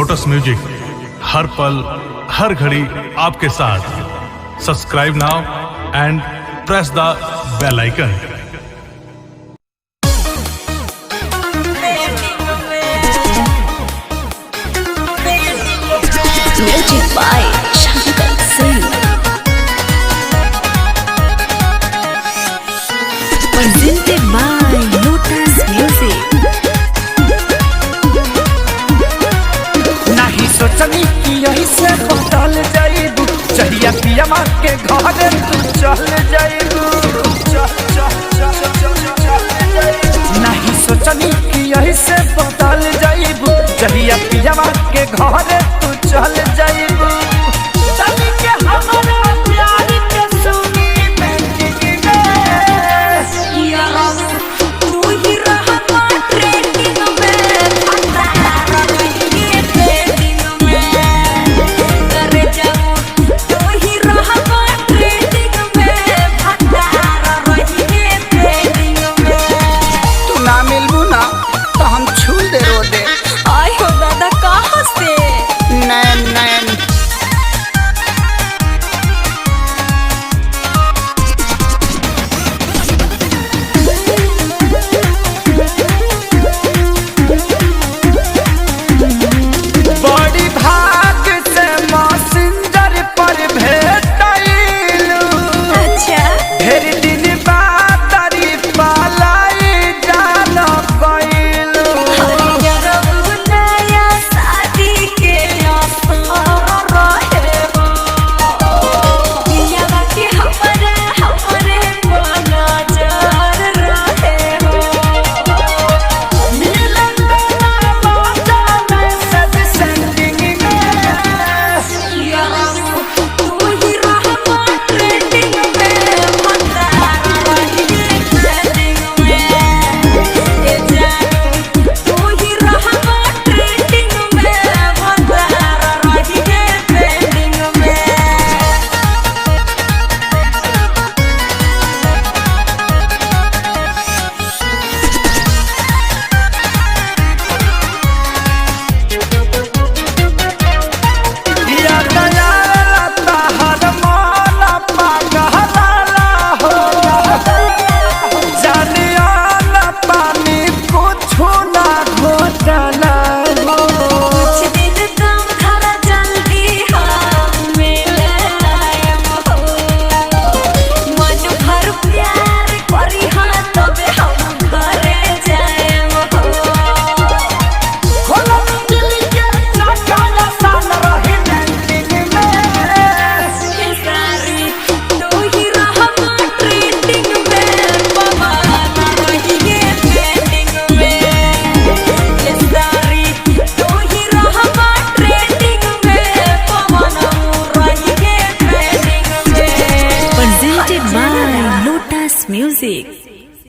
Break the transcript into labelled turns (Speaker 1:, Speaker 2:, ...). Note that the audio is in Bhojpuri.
Speaker 1: लोटस म्यूजिक हर पल हर घड़ी आपके साथ। Subscribe now and press the bell icon.
Speaker 2: Music by Shankar Singh. Presented by Lotus Music.
Speaker 3: नहीं सोचनी कि यही से बदल जाइबू, चहिया पिया माँ के घरे तू चल जाइबू। नहीं सोचनी कि यही से बदल जाइबू, चहिया पिया माँ के घरे तू चल जाइबू।